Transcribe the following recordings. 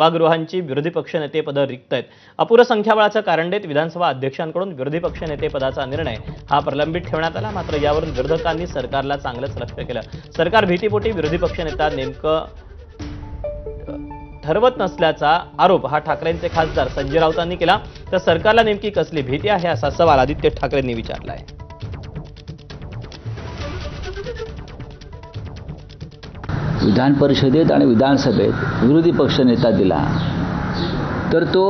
सभागृहांची विरोधी पक्षनेते पदं रिक्त आहेत। अपुरं संख्याबळाचं कारण देत विधानसभा अध्यक्षांकडून विरोधी पक्षनेते पदाचा निर्णय हा प्रलंबित ठेवण्यात आला। मात्र यावरून विरोधकांनी सरकारला चांगलंच लक्ष्य केलं। सरकार भीतीपोटी विरोधी पक्षनेता नेमकं ठरवत नसल्याचा आरोप हा ठाकरेंचे खासदार संजय राऊतांनी केला। तर सरकारला नेमकी कसली भीती आहे असा सवाल आदित्य ठाकरेंनी विचारला आहे। विधान परिषदेत आणि विधानसभेत विरोधी पक्षनेता दिला तर तो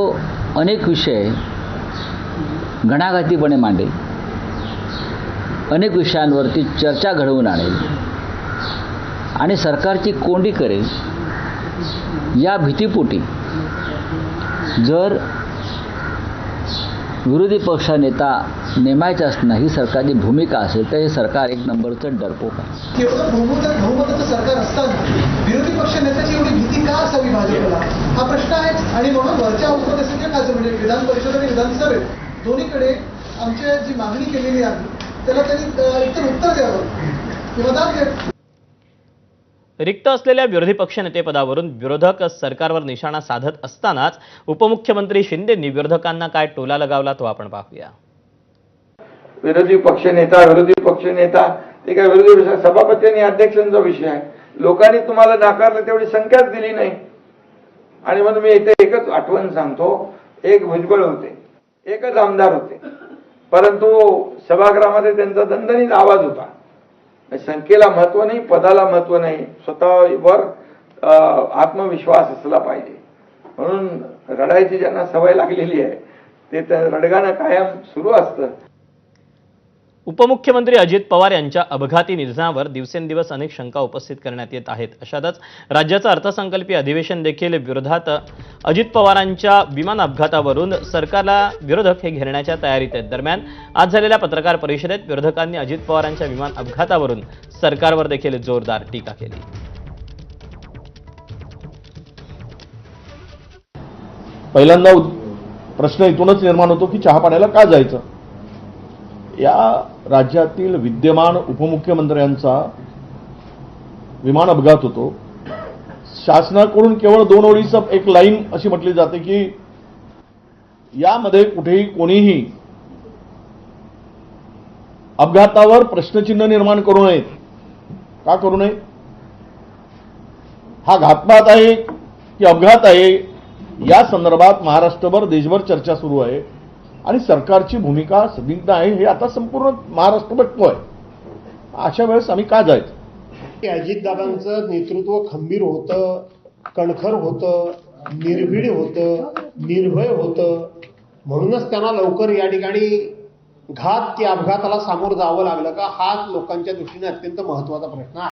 अनेक विषय घणाघातीपणे मांडेल, अनेक विषयांवरती चर्चा घडवून आणेल आणि सरकारची कोंडी करेल। या भीतीपोटी जर विरोधी पक्षनेता नेमायचा असणं ही सरकारची भूमिका असेल तर हे सरकार एक नंबरचं डरपोक आहे। केवळ बहुमताचं सरकार असताना विरोधी पक्षनेत्याची एवढी भीती का असावी भाजपला, हा प्रश्न आहे। आणि म्हणून वरच्या उपदेशाच्या खाली म्हणजे विधान परिषद आणि विधानसभेत दोन्हीकडे आमची जी मागणी केलेली आहे त्याला त्यांनी एकतर उत्तर द्यावं किंवा दाद द्यावं। रिक्त असलेल्या विरोधी पक्षनेते पदावरून विरोधक सरकारवर निशाणा साधत असतानाच उपमुख्यमंत्री शिंदेंनी विरोधकांना काय टोला लगावला तो आपण पाहूया। विरोधी पक्षनेता ते काय विरोधी सभापती आणि अध्यक्षांचा विषय आहे। लोकांनी तुम्हाला नाकारलं, तेवढी संख्याच दिली नाही। आणि म्हणून मी इथे एकच आठवण सांगतो, एक भुजबळ होते, एकच आमदार होते, परंतु सभागृहामध्ये त्यांचा दणदणीत आवाज होता। संख्येला महत्व नाही, पदाला महत्व नाही, स्वतःवर आत्मविश्वास असला पाहिजे। म्हणून रडायची ज्यांना सवय लागलेली आहे ते रडगाणं कायम सुरू असतं। उपमुख्यमंत्री अजित पवार यांच्या अपघाती निधनावर दिवसेंदिवस अनेक शंका उपस्थित करण्यात येत आहेत। अशातच राज्याचं अर्थसंकल्पीय अधिवेशन देखील विरोधात अजित पवारांच्या विमान अपघातावरून सरकारला विरोधक हे घेरण्याच्या तयारीत आहेत। दरम्यान आज झालेल्या पत्रकार परिषदेत विरोधकांनी अजित पवारांच्या विमान अपघातावरून सरकारवर देखील जोरदार टीका केली। पहिल्यांदा प्रश्न इथूनच निर्माण होतो की चहा पाण्याला का जायचं। या राज्यातील विद्यमान उपमुख्यमंत्र्यांचा विमान अपघात होतो। शासनाकडून केवळ 2 ओळीचं एक लाईन अशी म्हटली जाते की यामध्ये कुठेही कोणीही अपघातावर प्रश्नचिन्ह निर्माण करू नये। का करू नये? हा घातपात आहे की अपघात आहे या संदर्भात महाराष्ट्रभर देशभर चर्चा सुरू आहे आणि सरकारची भूमिका संदिग्ध आहे हे आता संपूर्ण महाराष्ट्र बघतोय। अशा वेळेस आम्ही का जायचं? अजितदादांचं नेतृत्व खंबीर होतं, कणखर होतं, निर्भीड होतं, निर्भय होतं, म्हणूनच त्यांना लवकर या ठिकाणी घात की अपघाताला सामोरं जावं लागलं का, हाच लोकांच्या दृष्टीने अत्यंत महत्त्वाचा प्रश्न आहे।